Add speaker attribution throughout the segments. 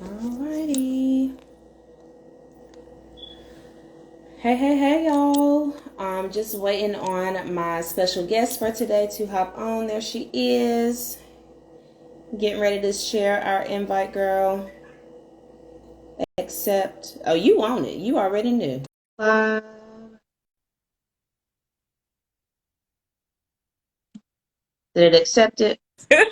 Speaker 1: Alrighty. Hey, y'all. I'm just waiting on my special guest for today to hop on. There she is. Getting ready to share our invite, girl. Accept. Oh, you want it. You already knew. Did it accept it?
Speaker 2: Good.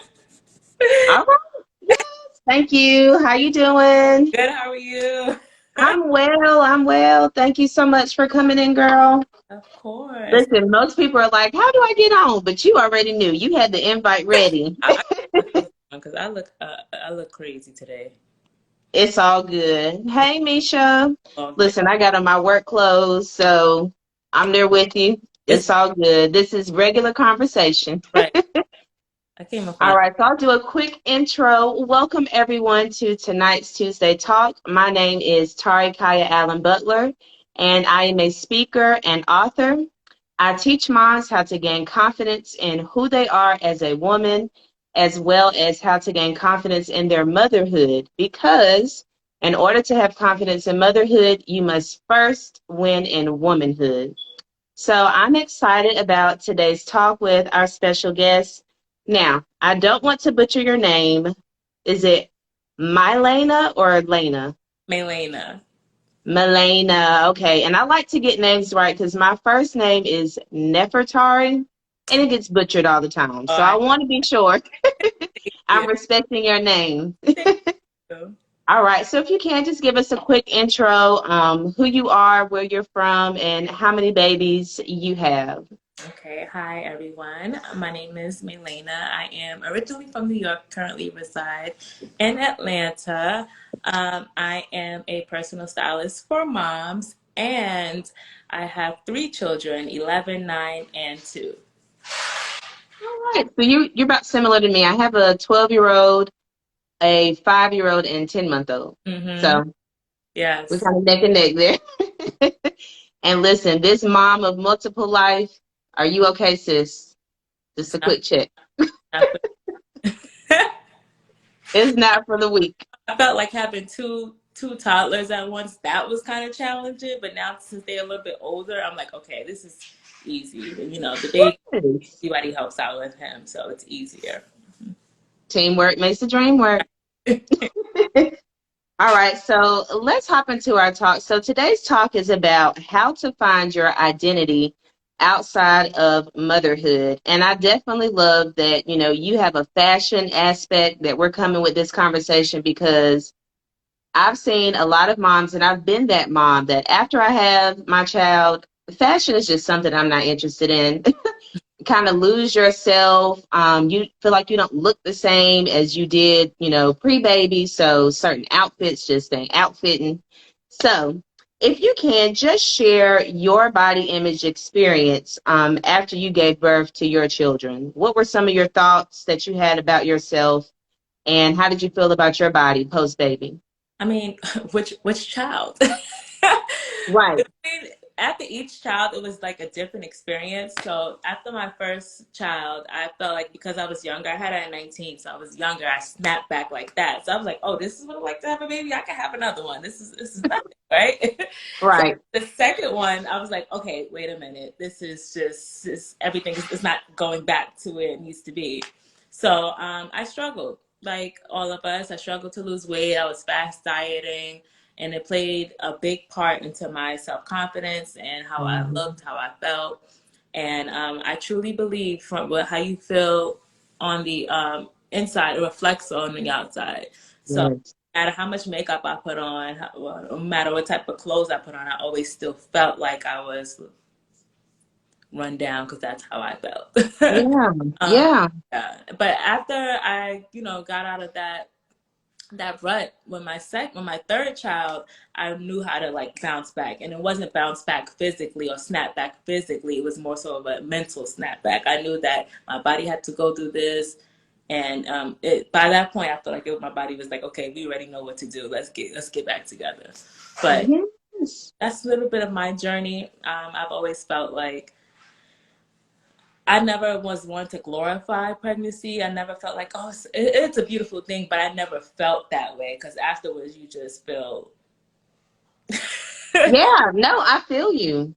Speaker 1: All right. Yes. Thank you. How you doing?
Speaker 2: How are you?
Speaker 1: I'm well. I'm well. Thank you so much for coming in, girl.
Speaker 2: Of course.
Speaker 1: Listen, most people are like, "How do I get on?" But you already knew. You had the invite ready.
Speaker 2: I because I look crazy today.
Speaker 1: It's all good. Hey, Misha.
Speaker 2: Oh, good.
Speaker 1: Listen, I got on my work clothes, so I'm there with you.
Speaker 2: It's
Speaker 1: It's all good. This is regular conversation.
Speaker 2: right. I came up
Speaker 1: All
Speaker 2: on.
Speaker 1: right, so I'll do a quick intro. Welcome, everyone, to tonight's Tuesday Talk. My name is Tari Kaya Allen Butler, and I am a speaker and author. I teach moms how to gain confidence in who they are as a woman, as well as how to gain confidence in their motherhood. Because in order to have confidence in motherhood, you must first win in womanhood. So I'm excited about today's talk with our special guest. Now, I don't want to butcher your name. Is it Mylana or Lena?
Speaker 2: Mylana.
Speaker 1: Mylana. Okay, and I like to get names right because my first name is Nefertari, and it gets butchered all the time.
Speaker 2: Oh,
Speaker 1: So I
Speaker 2: I
Speaker 1: want to be sure
Speaker 2: thank
Speaker 1: I'm
Speaker 2: you.
Speaker 1: respecting your name.
Speaker 2: Thank you.
Speaker 1: All right, so if you can just give us a quick intro, who you are, where you're from, and how many babies you have.
Speaker 2: Okay. Hi, everyone. My name is Mylana. I am originally from New York, currently reside in Atlanta. I am a personal stylist for moms, and I have three children, 11, 9, and 2.
Speaker 1: All right. So you're about similar to me. I have a 12-year-old, a 5-year-old, and 10-month-old.
Speaker 2: Mm-hmm.
Speaker 1: So we're
Speaker 2: Yes.
Speaker 1: kind of neck and neck there. And listen, this mom of multiple life, are you okay, sis? Just
Speaker 2: It's
Speaker 1: a quick check.
Speaker 2: not
Speaker 1: It's not for the weak.
Speaker 2: I felt like having two toddlers at once. That was kind of challenging, but now since they're a little bit older, I'm like, okay, this is easy. You know, the baby,
Speaker 1: Yes.
Speaker 2: everybody helps out with him, so it's easier.
Speaker 1: Teamwork makes the dream work. All right, so let's hop into our talk. So today's talk is about how to find your identity outside of motherhood. And I definitely love that, you have a fashion aspect that we're coming with this conversation because I've seen a lot of moms, and I've been that mom that after I have my child, fashion is just something I'm not interested in. Kind of lose yourself. You feel like you don't look the same as you did, pre-baby. So certain outfits just ain't outfitting. So if you can just share your body image experience after you gave birth to your children, what were some of your thoughts that you had about yourself, and how did you feel about your body post-baby?
Speaker 2: I mean, which child?
Speaker 1: Right.
Speaker 2: I mean, after each child, it was like a different experience. So after my first child, I felt like because I was younger, I had her at 19, so I was younger. I snapped back like that. So I was like, oh, this is what I like to have a baby. I can have another one. This is nothing, right? So
Speaker 1: Right.
Speaker 2: the second one, I was like, okay, wait a minute. This is just everything is not going back to where it needs to be. So I struggled, like all of us. I struggled to lose weight. I was fast dieting, and it played a big part into my self confidence and how I
Speaker 1: Mhm.
Speaker 2: looked, how I felt. And I truly believe from how you feel on the inside, it reflects on the outside. So no
Speaker 1: Yes.
Speaker 2: matter how much makeup I put on, well, no matter what type of clothes I put on, I always still felt like I was run down because that's how I felt.
Speaker 1: Yeah.
Speaker 2: um,
Speaker 1: Yeah.
Speaker 2: yeah. But after I, got out of that rut when my third child, I knew how to like bounce back, and it wasn't bounce back physically or snap back physically. It was more so of a mental snap back. I knew that my body had to go through this, and by that point, I felt like my body was like, okay, we already know what to do. Let's get back together. But
Speaker 1: Yes.
Speaker 2: that's a little bit of my journey. I've always felt like I never was one to glorify pregnancy. I never felt like, oh, it's a beautiful thing, but I never felt that way because afterwards you just feel.
Speaker 1: Yeah, no, I feel you.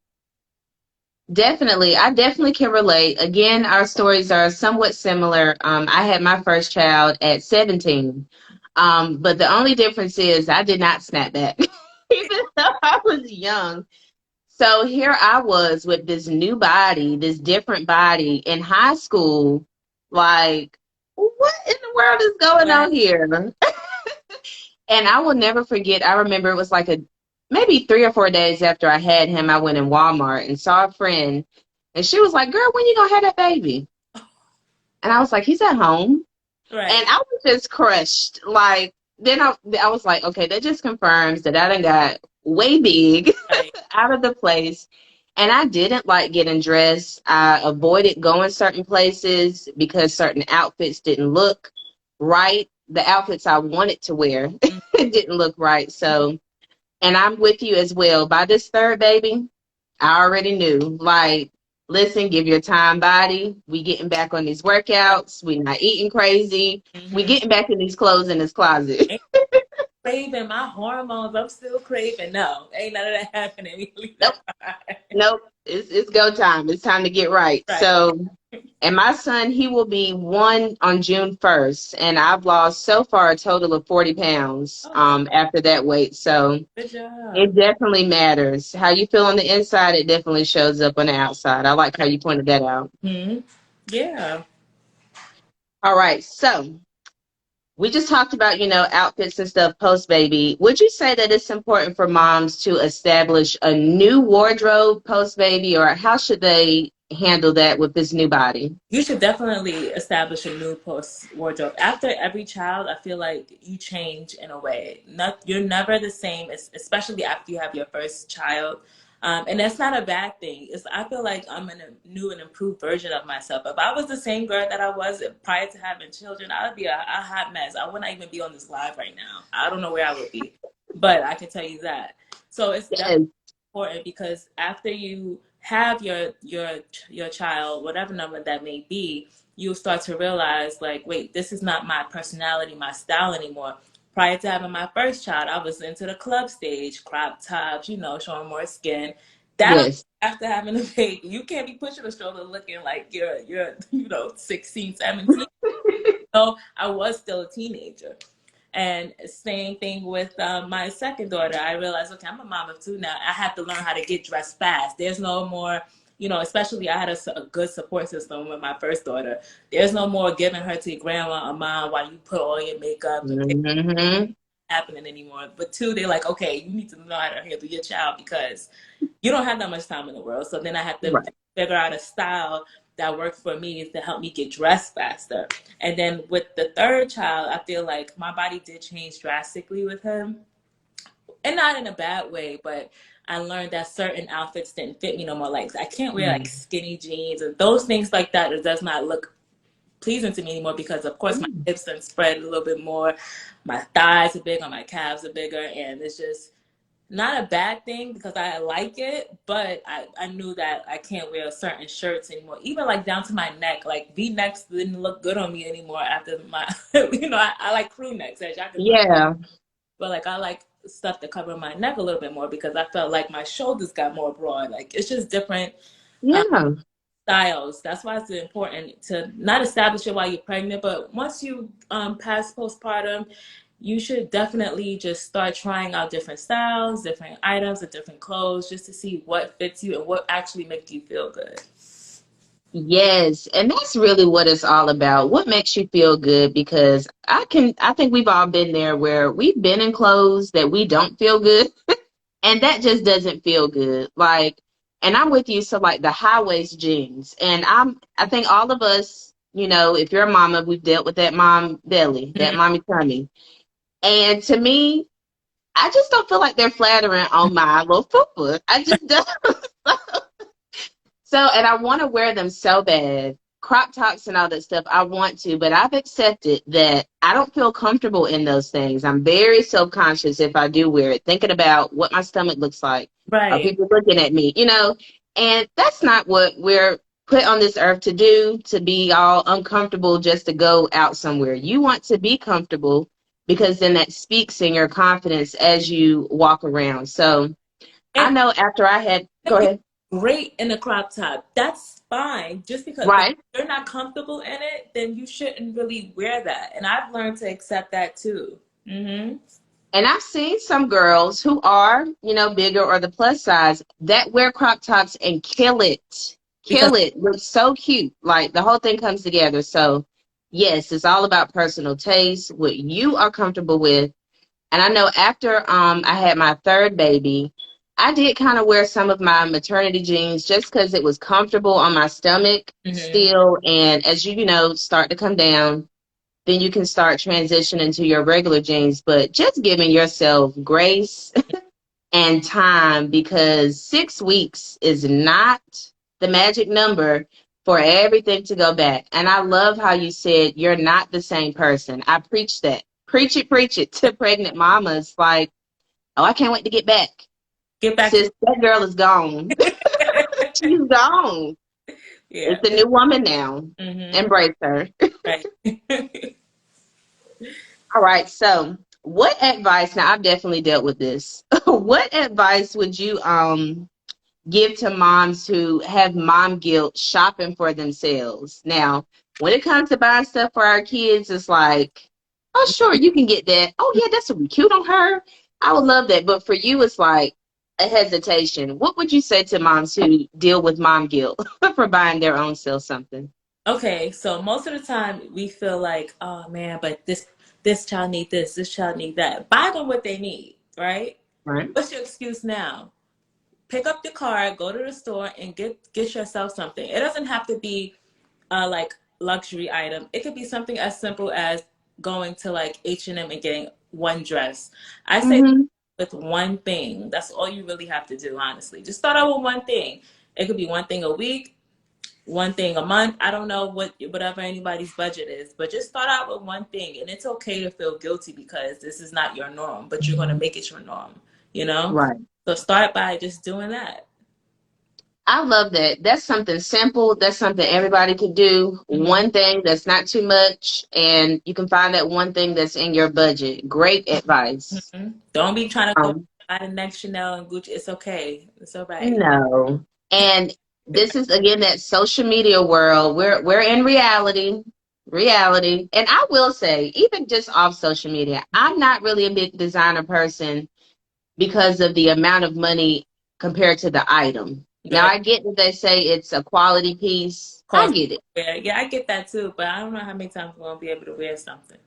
Speaker 1: Definitely. I definitely can relate. Again, our stories are somewhat similar. I had my first child at 17. But the only difference is I did not snap back, even though I was young. So here I was with this new body, this different body in high school. Like, what in the world is going
Speaker 2: Wow.
Speaker 1: on here? And I will never forget. I remember it was like a maybe 3 or 4 days after I had him, I went in Walmart and saw a friend, and she was like, "Girl, when you gonna have that baby?" And I was like, "He's at home." And
Speaker 2: Right.
Speaker 1: I was just crushed. Like, then I was like, okay, that just confirms that I done got way big
Speaker 2: Right.
Speaker 1: out of the place. And I didn't like getting dressed. I avoided going certain places because certain outfits didn't look right. The outfits I wanted to wear
Speaker 2: Mm.
Speaker 1: didn't look right. So, and I'm with you as well. By this third baby, I already knew. Like, listen, give your time body. We getting back on these workouts. We not eating crazy. We
Speaker 2: Mm-hmm.
Speaker 1: getting back in these clothes in this closet.
Speaker 2: Ain't craving my hormones. I'm still craving. No, ain't none of that happening. We leave
Speaker 1: Nope,
Speaker 2: that behind.
Speaker 1: nope. It's go time. It's time to get right.
Speaker 2: Right.
Speaker 1: So, and my son, he will be 1 on June 1st, and I've lost so far a total of 40 pounds
Speaker 2: Oh, good.
Speaker 1: after that weight. So
Speaker 2: Good job.
Speaker 1: it definitely matters. How you feel on the inside, it definitely shows up on the outside. I like how you pointed that out.
Speaker 2: Hmm. Yeah.
Speaker 1: All right, so we just talked about, outfits and stuff post baby. Would you say that it's important for moms to establish a new wardrobe post baby, or how should they handle that with this new body?
Speaker 2: You should definitely establish a new post wardrobe. After every child, I feel like you change in a way. You're never the same, especially after you have your first child. And that's not a bad thing. I feel like I'm in a new and improved version of myself. If I was the same girl that I was prior to having children, I would be a hot mess. I wouldn't even be on this live right now. I don't know where I would be, but I can tell you that. So it's definitely
Speaker 1: Yes,
Speaker 2: important because after you have your child, whatever number that may be, you'll start to realize like, wait, this is not my personality, my style anymore. Prior to having my first child, I was into the club stage, crop tops, showing more skin. That'll
Speaker 1: yes.
Speaker 2: after having a baby. You can't be pushing a stroller looking like you're 16, 17. So I was still a teenager. And same thing with my second daughter. I realized, okay, I'm a mom of two now. I have to learn how to get dressed fast. There's no more, especially I had a good support system with my first daughter. There's no more giving her to your grandma or mom while you put all your makeup and pick
Speaker 1: Hmm.
Speaker 2: happening anymore. But two, they're like, okay, you need to know how to handle your child because you don't have that much time in the world. So then I have to
Speaker 1: Right.
Speaker 2: figure out a style that worked for me to help me get dressed faster. And then with the third child, I feel like my body did change drastically with him. And not in a bad way, but I learned that certain outfits didn't fit me no more. Like I can't wear like skinny jeans and those things like that. It does not look pleasing to me anymore because of course my hips are spread a little bit more. My thighs are bigger, my calves are bigger, and it's just not a bad thing because I like it, but I knew that I can't wear certain shirts anymore. Even like down to my neck, like V necks didn't look good on me anymore after my, I like crew necks, as y'all can find,
Speaker 1: Yeah.
Speaker 2: but like I like stuff to cover my neck a little bit more because I felt like my shoulders got more broad. Like it's just different um,
Speaker 1: Yeah.
Speaker 2: styles. That's why it's important to not establish it while you're pregnant, but once you pass postpartum, you should definitely just start trying out different styles, different items, and different clothes just to see what fits you and what actually makes you feel good.
Speaker 1: Yes, and that's really what it's all about. What makes you feel good? Because I think we've all been there where we've been in clothes that we don't feel good, and that just doesn't feel good. Like, and I'm with you. So like the high waist jeans, and I think all of us, if you're a mama, we've dealt with that mom belly, that
Speaker 2: Mhm.
Speaker 1: mommy tummy, and to me, I just don't feel like they're flattering on my little foot. I just don't. So, and I want to wear them so bad. Crop tops and all that stuff, I want to, but I've accepted that I don't feel comfortable in those things. I'm very self conscious if I do wear it, thinking about what my stomach looks like. Are
Speaker 2: Right.
Speaker 1: people looking at me? And that's not what we're put on this earth to do, to be all uncomfortable just to go out somewhere. You want to be comfortable because then that speaks in your confidence as you walk around. So I
Speaker 2: And
Speaker 1: know after I had, go
Speaker 2: you're
Speaker 1: ahead.
Speaker 2: great in a crop top. That's fine. Just because if
Speaker 1: Right.
Speaker 2: you're not comfortable in it, then you shouldn't really wear that. And I've learned to accept that too. Hmm.
Speaker 1: And I've seen some girls who are, bigger or the plus size that wear crop tops and kill it.
Speaker 2: Because
Speaker 1: Kill it. Looks so cute. Like the whole thing comes together. So, yes, it's all about personal taste, what you are comfortable with. And I know after I had my third baby, I did kind of wear some of my maternity jeans just because it was comfortable on my stomach
Speaker 2: hmm
Speaker 1: still. And as start to come down, then you can start transitioning to your regular jeans, but just giving yourself grace and time because 6 weeks is not the magic number for everything to go back. And I love how you said you're not the same person. I preach that. Preach it to pregnant mamas. Like, oh, I can't wait to get back.
Speaker 2: get back to
Speaker 1: Sis, that girl is gone. She's gone.
Speaker 2: yeah.
Speaker 1: It's a new woman now.
Speaker 2: Hmm.
Speaker 1: Embrace her.
Speaker 2: Right.
Speaker 1: All right. So, what advice? Now, I've definitely dealt with this. What advice would you give to moms who have mom guilt shopping for themselves? Now, when it comes to buying stuff for our kids, it's like, oh, sure, you can get that. Oh, yeah, that's really cute on her. I would love that. But for you, it's like a hesitation. What would you say to moms who deal with mom guilt for buying their own self something?
Speaker 2: Okay, so most of the time we feel like, oh man, but this child need this child need that. Buy them what they need, right?
Speaker 1: Right.
Speaker 2: What's your excuse now? Pick up the card, go to the store, and get yourself something. It doesn't have to be like luxury item. It could be something as simple as going to like H&M and getting one dress. I say
Speaker 1: Mm-hmm.
Speaker 2: with one thing. That's all you really have to do, honestly. Just start out with one thing. It could be one thing a week, one thing a month. I don't know whatever anybody's budget is, but just start out with one thing. And it's okay to feel guilty because this is not your norm, but you're going to make it your norm, you know?
Speaker 1: Right.
Speaker 2: So start by just doing that.
Speaker 1: I love that. That's something simple. That's something everybody could do.
Speaker 2: Hmm.
Speaker 1: One thing that's not too much, and you can find that one thing that's in your budget. Great advice.
Speaker 2: Hmm. Don't be trying to go
Speaker 1: Um,
Speaker 2: buy the next Chanel and Gucci. It's okay. It's all right.
Speaker 1: no. And this is again that social media world. We're in reality. Reality. And I will say, even just off social media, I'm not really a big designer person because of the amount of money compared to the item. Now
Speaker 2: Right.
Speaker 1: I get that they say it's a quality piece. I
Speaker 2: Cost.
Speaker 1: get it.
Speaker 2: Yeah, I get that too, but I don't know how many times we're gonna be able to wear something.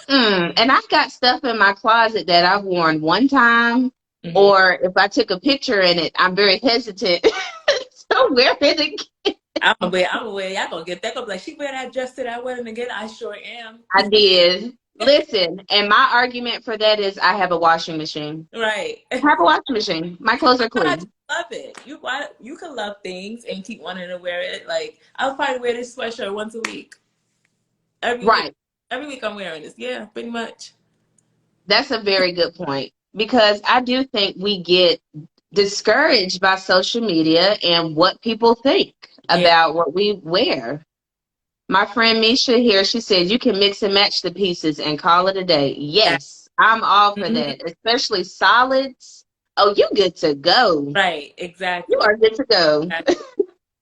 Speaker 1: And I've got stuff in my closet that I've worn one time,
Speaker 2: Hmm.
Speaker 1: or if I took a picture in it, I'm very hesitant to wear it again.
Speaker 2: I'm aware. Y'all gonna get that. Gonna be like, she wear that dress to that wedding again. I sure am.
Speaker 1: I did. Listen, and my argument for that is I have a washing machine.
Speaker 2: Right.
Speaker 1: I have a washing machine. My clothes are
Speaker 2: I just
Speaker 1: clean.
Speaker 2: love it. You can love things and keep wanting to wear it. Like I'll probably wear this sweatshirt once a week. Every week.
Speaker 1: Right.
Speaker 2: Every week I'm wearing this. Yeah, pretty much.
Speaker 1: That's a very good point because I do think we get discouraged by social media and what people think
Speaker 2: Yeah.
Speaker 1: about what we wear. My friend Misha here, she says you can mix and match the pieces and call it a day.
Speaker 2: That,
Speaker 1: Yes, I'm all for
Speaker 2: mhm.
Speaker 1: that, especially solids. Oh, you good to go.
Speaker 2: Right.
Speaker 1: You
Speaker 2: Exactly.
Speaker 1: are good to go.
Speaker 2: Exactly.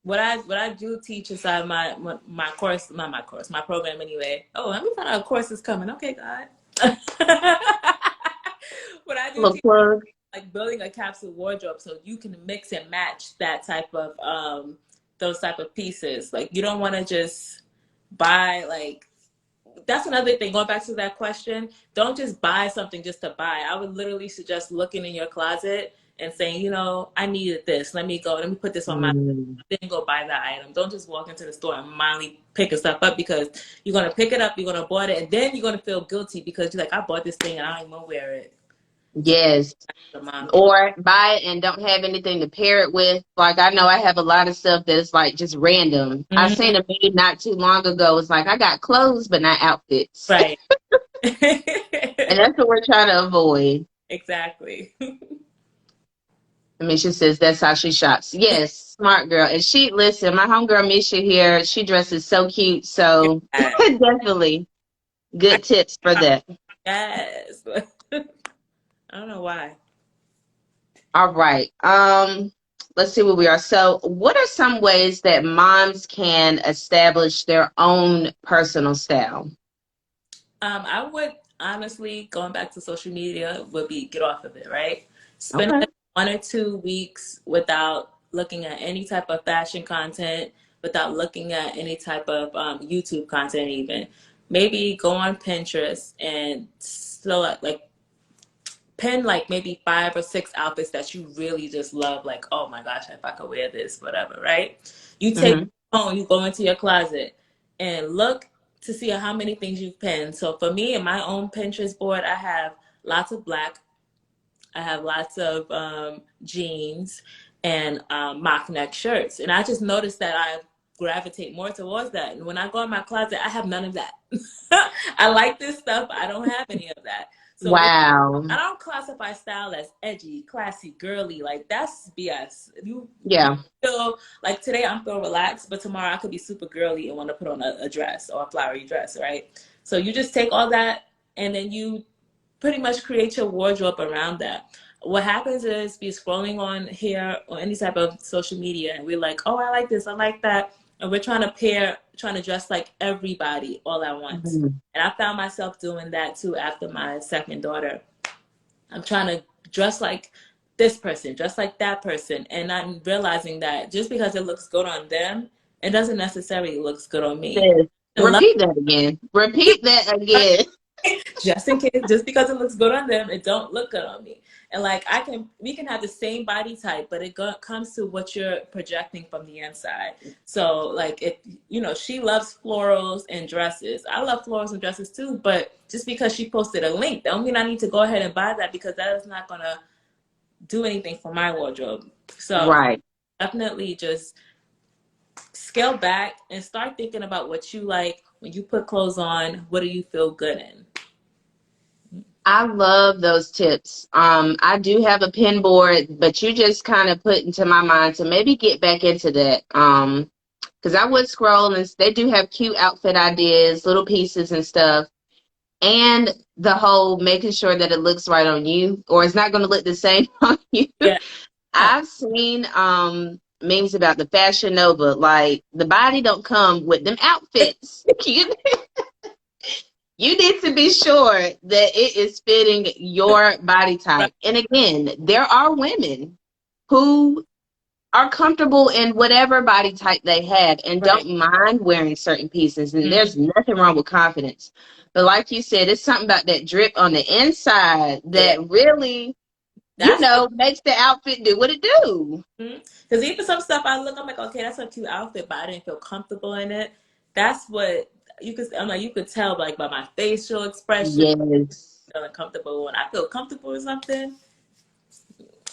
Speaker 2: What I do teach inside my course, not my course, my program anyway. Oh, let me find out a course is coming. Okay, God. What I do
Speaker 1: Little
Speaker 2: teach
Speaker 1: plug.
Speaker 2: like building a capsule wardrobe so you can mix and match that type of those type of pieces. Like you don't want to just buy like that's another thing. Going back to that question, don't just buy something just to buy. I would literally suggest looking in your closet and saying, I needed this. Let me put this on my
Speaker 1: Mm,
Speaker 2: then go buy that item. Don't just walk into the store and mindly pick stuff up because you're gonna pick it up, you're gonna bought it, and then you're gonna feel guilty because you're like, I bought this thing and I don't even wear it. So
Speaker 1: yes.
Speaker 2: the mom guilt.
Speaker 1: Or buy it and don't have anything to pair it with. Like I know I have a lot of stuff that's like just random. I
Speaker 2: Mhm.
Speaker 1: seen a meme not too long ago. It's like I got clothes but not outfits.
Speaker 2: Right.
Speaker 1: And that's what we're trying to avoid.
Speaker 2: Exactly.
Speaker 1: Misha says that's how she shops. Yes, smart girl. And she, listen, my homegirl Misha here, she dresses so cute. So
Speaker 2: Yeah.
Speaker 1: definitely good tips for that.
Speaker 2: Yes. I don't know why.
Speaker 1: All right. Let's see where we are. So, what are some ways that moms can establish their own personal style?
Speaker 2: I would honestly, going back to social media, would be get off of it, right? Spend
Speaker 1: Okay.
Speaker 2: like 1 or 2 weeks without looking at any type of fashion content, without looking at any type of YouTube content, even. Maybe go on Pinterest and so like pin like maybe 5 or 6 outfits that you really just love, like, oh my gosh, if I could wear this, whatever, right? You take
Speaker 1: Hmm.
Speaker 2: your phone, you go into your closet and look to see how many things you've pinned. So for me, in my own Pinterest board, I have lots of black, I have lots of jeans and mock neck shirts. And I just noticed that I gravitate more towards that. And when I go in my closet, I have none of that. I like this stuff, but I don't have any of that. So
Speaker 1: Wow.
Speaker 2: I don't classify style as edgy, classy, girly. Like that's BS. You
Speaker 1: Yeah.
Speaker 2: feel like today I'm feeling relaxed, but tomorrow I could be super girly and want to put on a dress or a flowery dress, right? So you just take all that and then you pretty much create your wardrobe around that. What happens is be scrolling on here or any type of social media and we're like, oh, I like this, I like that. And we're trying to dress like everybody all at once.
Speaker 1: Mhm.
Speaker 2: And I found myself doing that too after my second daughter. I'm trying to dress like this person, dress like that person. And I'm realizing that just because it looks good on them, it doesn't necessarily looks good on me.
Speaker 1: Sis,
Speaker 2: And love,
Speaker 1: repeat that again. Repeat that again.
Speaker 2: just in case, just because it looks good on them, it don't look good on me. And like we can have the same body type, but comes to what you're projecting from the inside. So like if she loves florals and dresses. I love florals and dresses too, but just because she posted a link, that don't mean I need to go ahead and buy that because that is not gonna do anything for my wardrobe. So
Speaker 1: Right.
Speaker 2: definitely just scale back and start thinking about what you like when you put clothes on. What do you feel good in?
Speaker 1: I love those tips. I do have a pin board, but you just kind of put into my mind to maybe get back into that. Because I would scroll and they do have cute outfit ideas, little pieces and stuff, and the whole making sure that it looks right on you, or it's not going to look the same on you.
Speaker 2: Yeah.
Speaker 1: I've seen memes about the Fashion Nova, like the body don't come with them outfits. You need to be sure that it is fitting your body
Speaker 2: Right.
Speaker 1: type. And again, there are women who are comfortable in whatever body type they have and
Speaker 2: Right.
Speaker 1: don't mind wearing certain pieces. And
Speaker 2: Mm.
Speaker 1: there's nothing wrong with confidence. But like you said, it's something about that drip on the inside
Speaker 2: Yeah.
Speaker 1: that really,
Speaker 2: That's
Speaker 1: makes the outfit do what it do.
Speaker 2: because even some stuff I'm like, okay, that's a cute outfit, but I didn't feel comfortable in it. That's what I'm like, you could tell like by my facial expression,
Speaker 1: Yes.
Speaker 2: feeling comfortable. When I feel comfortable with something,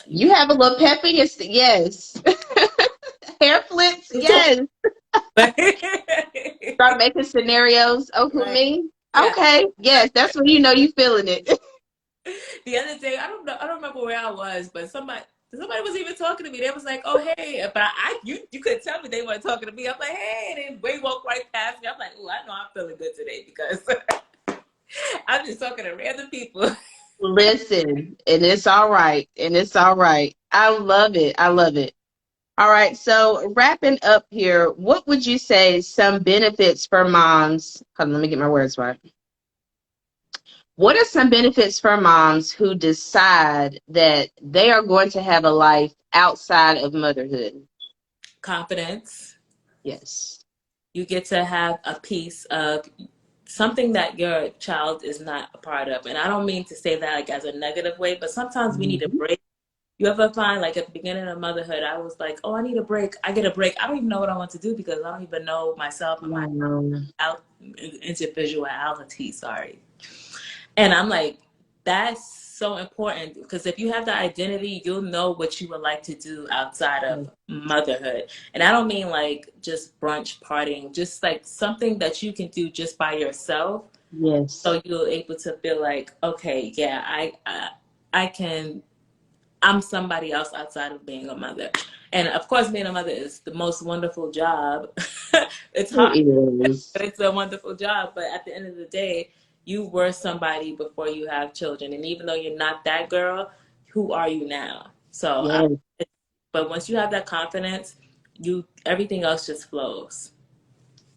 Speaker 1: You have a little pep in your yes. Hair flips, yes. Start making scenarios. Oh, who
Speaker 2: right.
Speaker 1: me?
Speaker 2: Yeah.
Speaker 1: Okay. Yes, that's when you know you feeling it.
Speaker 2: The other day, I don't know, I don't remember where I was, but somebody was even talking to me. They was like, "Oh, hey," but you could tell me they weren't talking to me. I'm like, "Hey," and then they walk right past me. I'm like, "Oh, I know I'm feeling good today because I'm just talking to random people."
Speaker 1: Listen, and it's all right. And it's all right. I love it. I love it. All right. So wrapping up here, what would you say some benefits for moms? Hold on, let me get my words right. What are some benefits for moms who decide that they are going to have a life outside of motherhood?
Speaker 2: Confidence.
Speaker 1: Yes.
Speaker 2: You get to have a piece of something that your child is not a part of, and I don't mean to say that like as a negative way, but sometimes we need a
Speaker 1: Mhm.
Speaker 2: break. You ever find like at the beginning of motherhood, I was like, oh, I need a break. I get a break. I don't even know what I want to do because I don't even know myself and my
Speaker 1: Wow.
Speaker 2: out individuality. Sorry. And I'm like, that's so important because if you have the identity, you'll know what you would like to do outside of motherhood. And I don't mean like just brunch partying, just like something that you can do just by yourself.
Speaker 1: Yes.
Speaker 2: So you're able to feel like, okay, yeah, I can I'm somebody else outside of being a mother. And of course, being a mother is the most wonderful job. It's hard,
Speaker 1: It is.
Speaker 2: but it's a wonderful job. But at the end of the day, you were somebody before you have children. And even though you're not that girl, who are you now?
Speaker 1: Yes.
Speaker 2: But once you have that confidence, everything else just flows.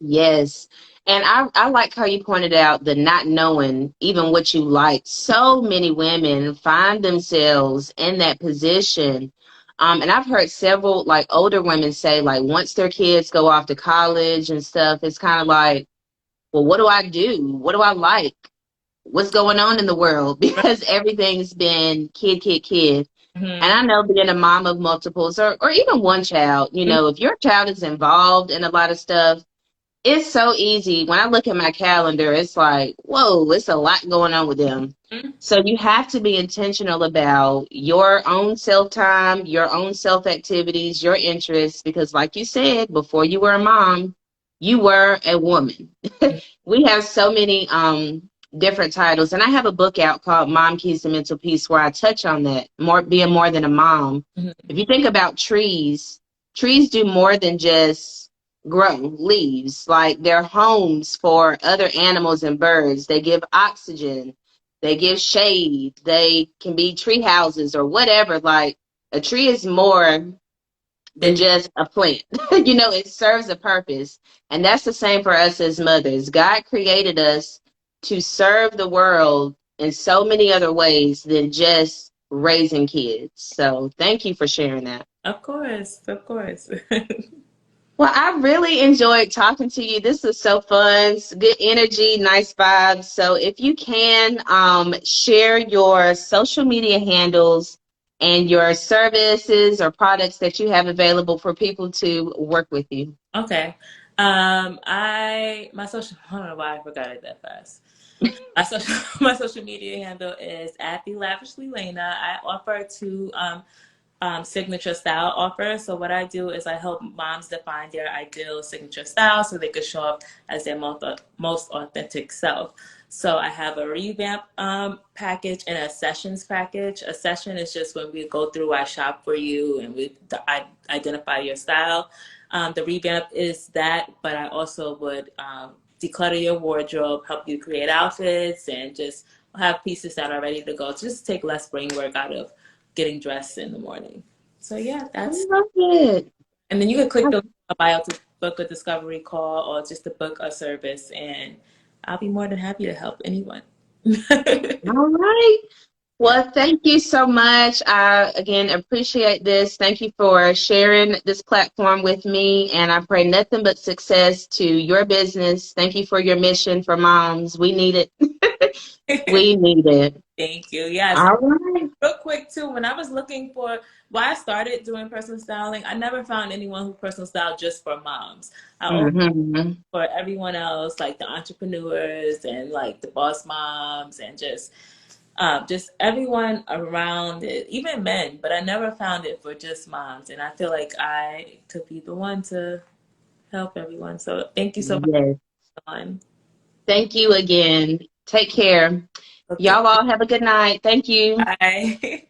Speaker 1: Yes. And I like how you pointed out the not knowing even what you like. So many women find themselves in that position. And I've heard several like older women say, like, once their kids go off to college and stuff, it's kind of like, well, what do I do? What do I like? What's going on in the world? Because everything's been kid, kid, kid. And
Speaker 2: Hmm.
Speaker 1: I know being a mom of multiples or even one child, if your child is involved in a lot of stuff, it's so easy. When I look at my calendar, it's like, whoa, it's a lot going on with them. So you have to be intentional about your own self time, your own self activities, your interests, because like you said, before you were a mom, you were a woman. We have so many different titles, and I have a book out called Mom Keys to Mental Peace where I touch on that, more being more than a mom.
Speaker 2: Hmm.
Speaker 1: If you think about trees do more than just grow leaves. Like they're homes for other animals and birds. They give oxygen, they give shade, they can be tree houses or whatever. Like a tree is more than
Speaker 2: Then
Speaker 1: just a plant. It serves a purpose. And that's the same for us as mothers. God created us to serve the world in so many other ways than just raising kids. So thank you for sharing that.
Speaker 2: of course, of course.
Speaker 1: Well, I really enjoyed talking to you. This was so fun. It's good energy, nice vibes. So if you can share your social media handles and your services or products that you have available for people to work with you.
Speaker 2: Okay. My social, I don't know why I forgot it that fast. My social my social media handle is at the Lavishly Lena. I offer signature style offers. So what I do is I help moms define their ideal signature style so they could show up as their most authentic self. So I have a revamp package and a sessions package. A session is just when we go through, I shop for you, and I identify your style. The revamp is that, but I also would declutter your wardrobe, help you create outfits, and just have pieces that are ready to go. Just take less brain work out of getting dressed in the morning. So yeah,
Speaker 1: I
Speaker 2: that's,
Speaker 1: love it.
Speaker 2: and then you can click the link in the bio to book a discovery call or just to book a service, and I'll be more than happy to help anyone.
Speaker 1: All right. Well, thank you so much. I again appreciate this. Thank you for sharing this platform with me. And I pray nothing but success to your business. Thank you for your mission for moms. We need it. We need it.
Speaker 2: Thank you. Yes.
Speaker 1: All right.
Speaker 2: Real quick too, when I was looking for why I started doing personal styling, I never found anyone who personal styled just for moms. I always
Speaker 1: Mm-hmm.
Speaker 2: for everyone else, like the entrepreneurs and like the boss moms and just everyone around it, even men. But I never found it for just moms, and I feel like I could be the one to help everyone. So thank you so much,
Speaker 1: Yes.
Speaker 2: Dawn.
Speaker 1: Thank you again. Take care.
Speaker 2: Okay,
Speaker 1: Y'all all have a good night. Thank you.
Speaker 2: bye.